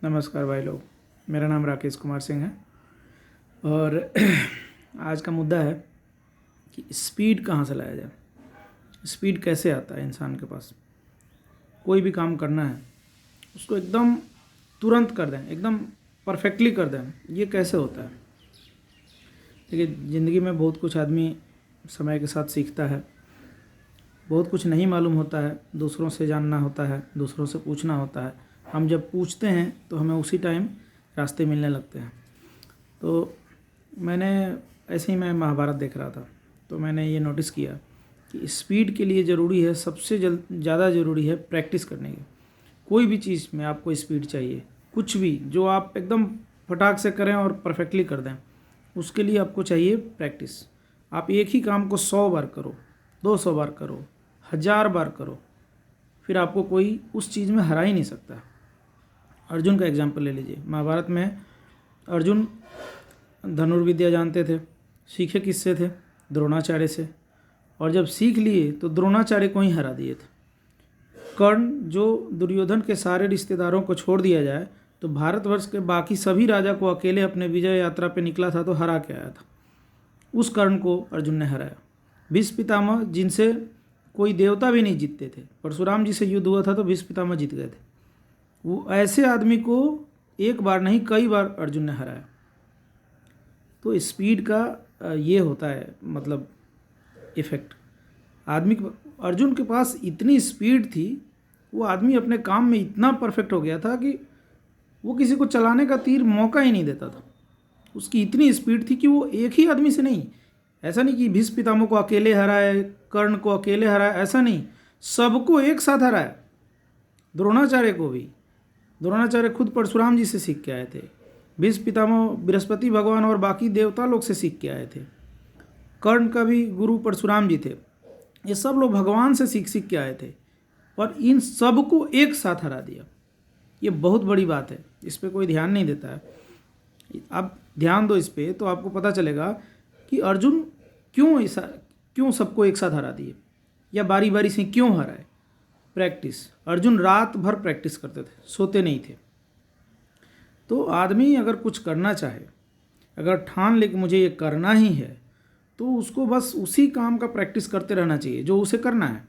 नमस्कार भाई लोग, मेरा नाम राकेश कुमार सिंह है और आज का मुद्दा है कि स्पीड कहाँ से लाया जाए। स्पीड कैसे आता है इंसान के पास। कोई भी काम करना है उसको एकदम तुरंत कर दें, एकदम परफेक्टली कर दें, ये कैसे होता है। देखिए, ज़िंदगी में बहुत कुछ आदमी समय के साथ सीखता है, बहुत कुछ नहीं मालूम होता है, दूसरों से जानना होता है, दूसरों से पूछना होता है। हम जब पूछते हैं तो हमें उसी टाइम रास्ते मिलने लगते हैं। तो मैं महाभारत देख रहा था तो मैंने ये नोटिस किया कि स्पीड के लिए ज़रूरी है, सबसे ज़्यादा ज़रूरी है प्रैक्टिस करने की। कोई भी चीज़ में आपको स्पीड चाहिए, कुछ भी जो आप एकदम फटाक से करें और परफेक्टली कर दें, उसके लिए आपको चाहिए प्रैक्टिस। आप एक ही काम को 100 बार करो, 200 बार करो, 1000 बार करो, फिर आपको कोई उस चीज़ में हरा ही नहीं सकता। अर्जुन का एग्जाम्पल ले लीजिए। महाभारत में अर्जुन धनुर्विद्या जानते थे, सीखे किससे थे? द्रोणाचार्य से। और जब सीख लिए तो द्रोणाचार्य को ही हरा दिए थे। कर्ण, जो दुर्योधन के सारे रिश्तेदारों को छोड़ दिया जाए तो भारतवर्ष के बाकी सभी राजा को अकेले अपने विजय यात्रा पे निकला था तो हरा के आया था, उस कर्ण को अर्जुन ने हराया। भीष्म पितामह, जिनसे कोई देवता भी नहीं जीतते थे, परशुराम जी से युद्ध हुआ था तो भीष्म पितामह जीत गए थे। वो ऐसे आदमी को एक बार नहीं कई बार अर्जुन ने हराया। तो स्पीड का ये होता है मतलब इफ़ेक्ट। अर्जुन के पास इतनी स्पीड थी, वो आदमी अपने काम में इतना परफेक्ट हो गया था कि वो किसी को चलाने का तीर मौका ही नहीं देता था। उसकी इतनी स्पीड थी कि वो एक ही आदमी से नहीं, ऐसा नहीं कि भीष्म पितामह को अकेले हराए, कर्ण को अकेले हराया, ऐसा नहीं, सबको एक साथ हराया। द्रोणाचार्य को भी। द्रोणाचार्य खुद परशुराम जी से सीख के आए थे। भीष्म पितामह बृहस्पति भगवान और बाकी देवता लोग से सीख के आए थे। कर्ण का भी गुरु परशुराम जी थे। ये सब लोग भगवान से सीख के आए थे और इन सबको एक साथ हरा दिया। ये बहुत बड़ी बात है, इस पर कोई ध्यान नहीं देता है। आप ध्यान दो इस पर तो आपको पता चलेगा कि अर्जुन क्यों सबको एक साथ हरा दिए या बारी बारी से क्यों हराए। प्रैक्टिस। अर्जुन रात भर प्रैक्टिस करते थे, सोते नहीं थे। तो आदमी अगर कुछ करना चाहे, अगर ठान ले कि मुझे ये करना ही है, तो उसको बस उसी काम का प्रैक्टिस करते रहना चाहिए जो उसे करना है।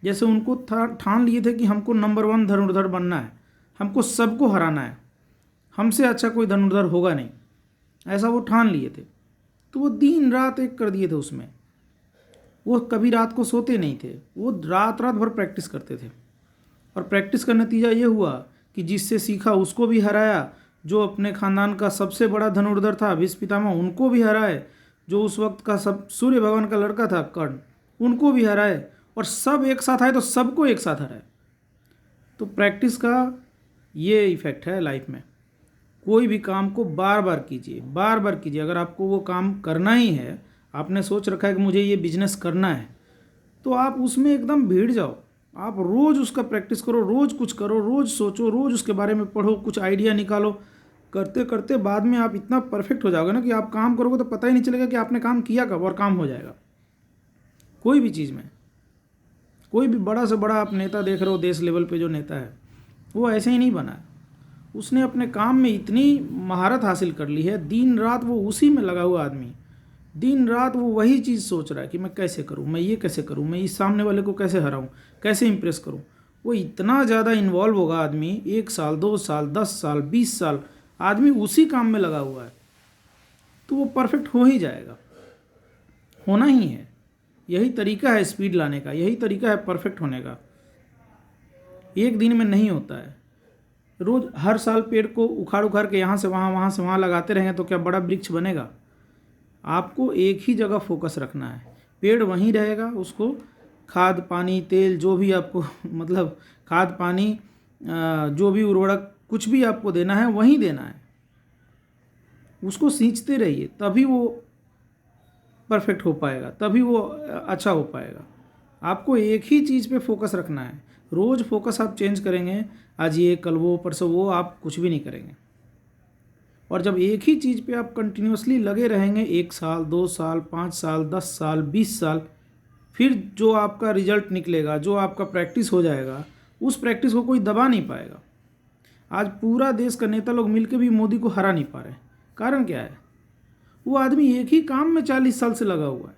जैसे उनको ठान लिए थे कि हमको नंबर 1 धनुर्धर बनना है, हमको सबको हराना है, हमसे अच्छा कोई धनुर्धर होगा नहीं, ऐसा वो ठान लिए थे। तो वो दिन रात एक कर दिए थे उसमें। वो कभी रात को सोते नहीं थे, वो रात भर प्रैक्टिस करते थे। और प्रैक्टिस का नतीजा ये हुआ कि जिससे सीखा उसको भी हराया। जो अपने खानदान का सबसे बड़ा धनुर्धर था भीष्म पितामह, उनको भी हराए। जो उस वक्त का सब सूर्य भगवान का लड़का था कर्ण, उनको भी हराए। और सब एक साथ आए तो सबको एक साथ हराए। तो प्रैक्टिस का ये इफ़ेक्ट है लाइफ में। कोई भी काम को बार बार कीजिए, बार बार कीजिए। अगर आपको वो काम करना ही है, आपने सोच रखा है कि मुझे ये बिजनेस करना है, तो आप उसमें एकदम भीड़ जाओ। आप रोज़ उसका प्रैक्टिस करो, रोज़ कुछ करो, रोज़ सोचो, रोज़ उसके बारे में पढ़ो, कुछ आइडिया निकालो। करते करते बाद में आप इतना परफेक्ट हो जाओगे ना कि आप काम करोगे तो पता ही नहीं चलेगा कि आपने काम किया कब, और काम हो जाएगा। कोई भी चीज़ में, कोई भी बड़ा से बड़ा आप नेता देख रहे हो, देश लेवल पे जो नेता है, वो ऐसे ही नहीं बना है। उसने अपने काम में इतनी महारत हासिल कर ली है। दिन रात वो उसी में लगा हुआ आदमी, दिन रात वो वही चीज़ सोच रहा है कि मैं कैसे करूं, मैं ये कैसे करूं, मैं इस सामने वाले को कैसे हराऊं, कैसे इंप्रेस करूं। वो इतना ज़्यादा इन्वॉल्व होगा आदमी, 1 साल 2 साल 10 साल 20 साल आदमी उसी काम में लगा हुआ है, तो वो परफेक्ट हो ही जाएगा, होना ही है। यही तरीका है स्पीड लाने का, यही तरीका है परफेक्ट होने का। एक दिन में नहीं होता है। रोज़ हर साल पेड़ को उखाड़ के यहाँ से वहाँ लगाते रहेंगे तो क्या बड़ा वृक्ष बनेगा? आपको एक ही जगह फोकस रखना है। पेड़ वहीं रहेगा, उसको खाद पानी तेल जो भी आपको मतलब खाद पानी जो भी उर्वरक कुछ भी आपको देना है वहीं देना है। उसको सींचते रहिए, तभी वो परफेक्ट हो पाएगा, तभी वो अच्छा हो पाएगा। आपको एक ही चीज़ पे फोकस रखना है। रोज़ फोकस आप चेंज करेंगे, आज ये कल वो परसों वो, आप कुछ भी नहीं करेंगे। और जब एक ही चीज़ पे आप कंटिन्यूसली लगे रहेंगे 1 साल 2 साल 5 साल 10 साल 20 साल, फिर जो आपका रिजल्ट निकलेगा, जो आपका प्रैक्टिस हो जाएगा, उस प्रैक्टिस को कोई दबा नहीं पाएगा। आज पूरा देश का नेता लोग मिलकर भी मोदी को हरा नहीं पा रहे। कारण क्या है? वो आदमी एक ही काम में 40 साल से लगा हुआ है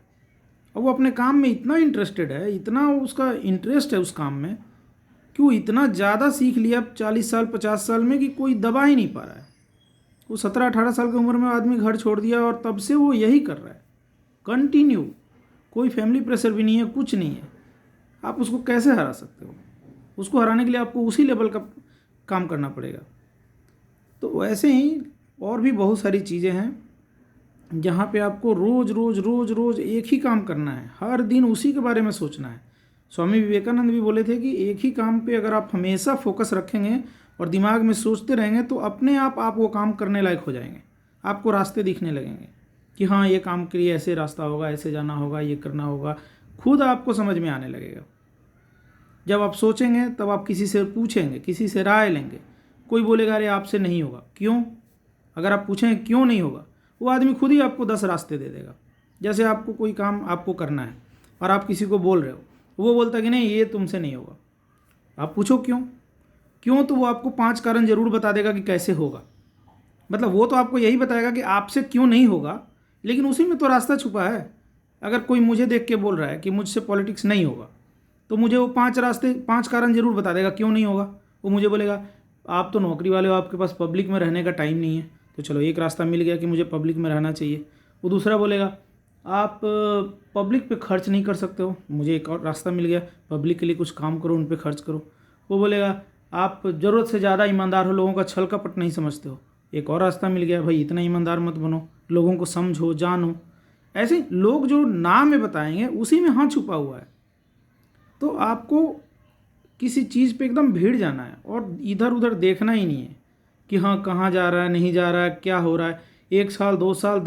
और वो अपने काम में इतना इंटरेस्टेड है, इतना उसका इंटरेस्ट है उस काम में कि वो इतना ज़्यादा सीख लिया 40 साल 50 साल में कि कोई दबा ही नहीं पा रहा है। वो 17-18 साल की उम्र में आदमी घर छोड़ दिया और तब से वो यही कर रहा है कंटिन्यू। कोई फैमिली प्रेशर भी नहीं है, कुछ नहीं है। आप उसको कैसे हरा सकते हो? उसको हराने के लिए आपको उसी लेवल का काम करना पड़ेगा। तो वैसे ही और भी बहुत सारी चीज़ें हैं जहाँ पे आपको रोज़ रोज़ रोज़ रोज़ एक ही काम करना है, हर दिन उसी के बारे में सोचना है। स्वामी विवेकानंद भी बोले थे कि एक ही काम पे अगर आप हमेशा फोकस रखेंगे और दिमाग में सोचते रहेंगे तो अपने आप वो काम करने लायक हो जाएंगे। आपको रास्ते दिखने लगेंगे कि हाँ ये काम के लिए ऐसे रास्ता होगा, ऐसे जाना होगा, ये करना होगा, खुद आपको समझ में आने लगेगा। जब आप सोचेंगे तब आप किसी से पूछेंगे, किसी से राय लेंगे। कोई बोलेगा अरे आपसे नहीं होगा, क्यों? अगर आप पूछेंगे क्यों नहीं होगा, वो आदमी खुद ही आपको 10 रास्ते दे देगा। जैसे आपको कोई काम आपको करना है और आप किसी को बोल रहे हो, वो बोलता है कि नहीं ये तुमसे नहीं होगा। आप पूछो क्यों? क्यों तो वो आपको 5 कारण जरूर बता देगा कि कैसे होगा। मतलब वो तो आपको यही बताएगा कि आपसे क्यों नहीं होगा, लेकिन उसी में तो रास्ता छुपा है। अगर कोई मुझे देख के बोल रहा है कि मुझसे पॉलिटिक्स नहीं होगा, तो मुझे वो 5 कारण जरूर बता देगा क्यों नहीं होगा। वो मुझे बोलेगा आप तो नौकरी वाले हो, आपके पास पब्लिक में रहने का टाइम नहीं है, तो चलो एक रास्ता मिल गया कि मुझे पब्लिक में रहना चाहिए। वो दूसरा बोलेगा आप पब्लिक पे खर्च नहीं कर सकते हो, मुझे एक और रास्ता मिल गया, पब्लिक के लिए कुछ काम करो, उन पे खर्च करो। वो बोलेगा आप ज़रूरत से ज़्यादा ईमानदार हो, लोगों का छल कपट नहीं समझते हो, एक और रास्ता मिल गया, भाई इतना ईमानदार मत बनो, लोगों को समझो, जानो। ऐसे लोग जो नाम में बताएंगे उसी में हाँ छुपा हुआ है। तो आपको किसी चीज़ पे एकदम भीड़ जाना है और इधर उधर देखना ही नहीं है कि हाँ कहाँ जा रहा है, नहीं जा रहा है, क्या हो रहा है। 1 साल 2 साल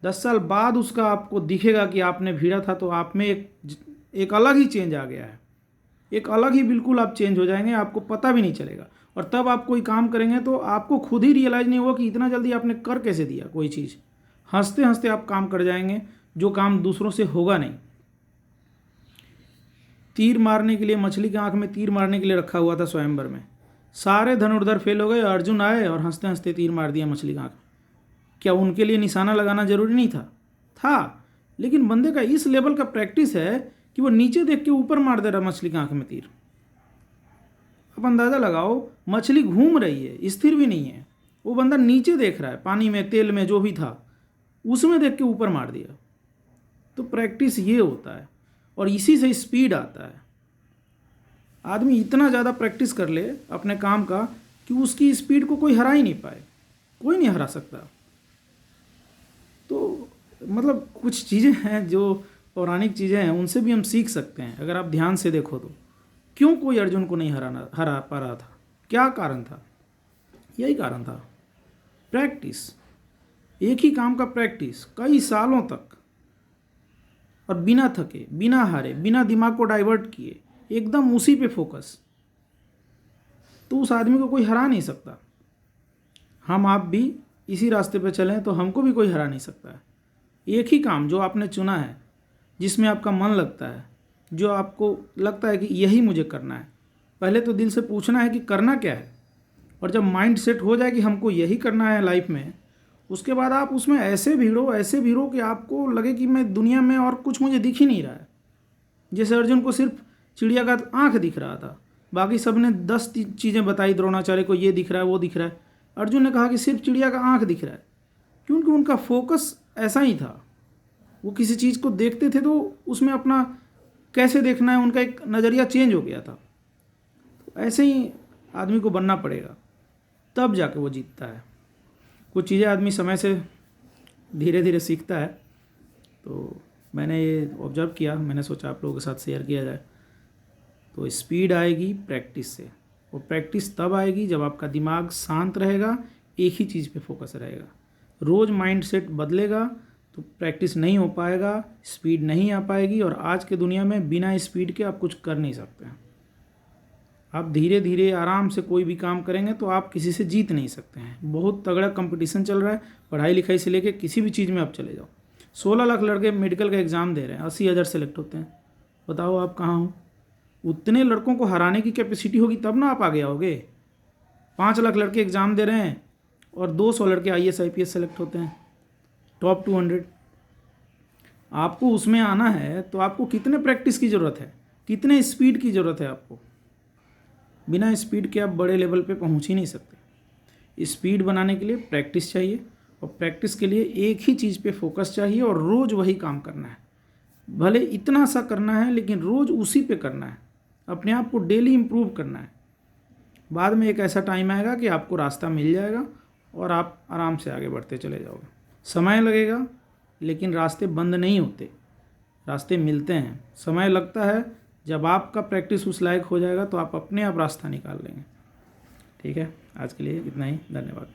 10 साल बाद उसका आपको दिखेगा कि आपने भीड़ा था तो आप में एक अलग ही चेंज आ गया है, एक अलग ही बिल्कुल आप चेंज हो जाएंगे, आपको पता भी नहीं चलेगा। और तब आप कोई काम करेंगे तो आपको खुद ही रियलाइज़ नहीं होगा कि इतना जल्दी आपने कर कैसे दिया कोई चीज़। हंसते हंसते आप काम कर जाएंगे, जो काम दूसरों से होगा नहीं। तीर मारने के लिए, मछली की आंख में तीर मारने के लिए रखा हुआ था स्वयंवर में, सारे धनुर्धर फेल हो गए, अर्जुन आए और हंसते हंसते तीर मार दिया मछली की आंख में। क्या उनके लिए निशाना लगाना जरूरी नहीं था? लेकिन बंदे का इस लेवल का प्रैक्टिस है कि वो नीचे देख के ऊपर मार दे रहा मछली की आंख में तीर। आप अंदाज़ा लगाओ, मछली घूम रही है, स्थिर भी नहीं है, वो बंदा नीचे देख रहा है, पानी में, तेल में, जो भी था उसमें देख के ऊपर मार दिया। तो प्रैक्टिस ये होता है और इसी से स्पीड आता है। आदमी इतना ज़्यादा प्रैक्टिस कर ले अपने काम का कि उसकी स्पीड को कोई हरा ही नहीं पाए, कोई नहीं हरा सकता। तो मतलब कुछ चीज़ें हैं जो पौराणिक चीज़ें हैं, उनसे भी हम सीख सकते हैं अगर आप ध्यान से देखो तो। क्यों कोई अर्जुन को नहीं हरा पा रहा था? क्या कारण था? यही कारण था, प्रैक्टिस। एक ही काम का प्रैक्टिस कई सालों तक, और बिना थके, बिना हारे, बिना दिमाग को डाइवर्ट किए, एकदम उसी पे फोकस। तो उस आदमी को कोई हरा नहीं सकता। हम आप भी इसी रास्ते पे चलें तो हमको भी कोई हरा नहीं सकता है। एक ही काम जो आपने चुना है, जिसमें आपका मन लगता है, जो आपको लगता है कि यही मुझे करना है, पहले तो दिल से पूछना है कि करना क्या है। और जब माइंड सेट हो जाए कि हमको यही करना है लाइफ में, उसके बाद आप उसमें ऐसे भीड़ो कि आपको लगे कि मैं दुनिया में और कुछ मुझे दिख ही नहीं रहा है। जैसे अर्जुन को सिर्फ चिड़िया का आँख दिख रहा था, बाकी सब ने 10 चीज़ें बताई, द्रोणाचार्य को ये दिख रहा है, वो दिख रहा है, अर्जुन ने कहा कि सिर्फ चिड़िया का आँख दिख रहा है। क्योंकि उनका फोकस ऐसा ही था, वो किसी चीज़ को देखते थे तो उसमें अपना कैसे देखना है, उनका एक नज़रिया चेंज हो गया था। तो ऐसे ही आदमी को बनना पड़ेगा, तब जाके वो जीतता है। कुछ चीज़ें आदमी समय से धीरे धीरे सीखता है। तो मैंने ये ऑब्जर्व किया, मैंने सोचा आप लोगों के साथ शेयर किया जाए। तो स्पीड आएगी प्रैक्टिस से, और प्रैक्टिस तब आएगी जब आपका दिमाग शांत रहेगा, एक ही चीज़ पे फोकस रहेगा। रोज़ माइंड सेट बदलेगा तो प्रैक्टिस नहीं हो पाएगा, स्पीड नहीं आ पाएगी। और आज के दुनिया में बिना स्पीड के आप कुछ कर नहीं सकते हैं। आप धीरे धीरे आराम से कोई भी काम करेंगे तो आप किसी से जीत नहीं सकते हैं। बहुत तगड़ा कंपटीशन चल रहा है, पढ़ाई लिखाई से लेके किसी भी चीज़ में आप चले जाओ। 16 लाख लड़के मेडिकल का एग्ज़ाम दे रहे हैं, 80,000 सेलेक्ट होते हैं। बताओ आप कहाँ हो? उतने लड़कों को हराने की कैपेसिटी होगी तब ना आप आगे आओगे। 5 लाख लड़के एग्ज़ाम दे रहे हैं और 200 लड़के IAS IPS सेलेक्ट होते हैं, टॉप 200। आपको उसमें आना है तो आपको कितने प्रैक्टिस की ज़रूरत है, कितने स्पीड की ज़रूरत है आपको। बिना स्पीड के आप बड़े लेवल पे पहुंच ही नहीं सकते। स्पीड बनाने के लिए प्रैक्टिस चाहिए, और प्रैक्टिस के लिए एक ही चीज़ पे फोकस चाहिए और रोज़ वही काम करना है। भले इतना सा करना है लेकिन रोज़ उसी पे करना है, अपने आप को डेली इम्प्रूव करना है। बाद में एक ऐसा टाइम आएगा कि आपको रास्ता मिल जाएगा और आप आराम से आगे बढ़ते चले जाओगे। समय लगेगा लेकिन रास्ते बंद नहीं होते, रास्ते मिलते हैं। समय लगता है, जब आपका प्रैक्टिस उस लायक हो जाएगा तो आप अपने आप रास्ता निकाल लेंगे। ठीक है, आज के लिए इतना ही, धन्यवाद।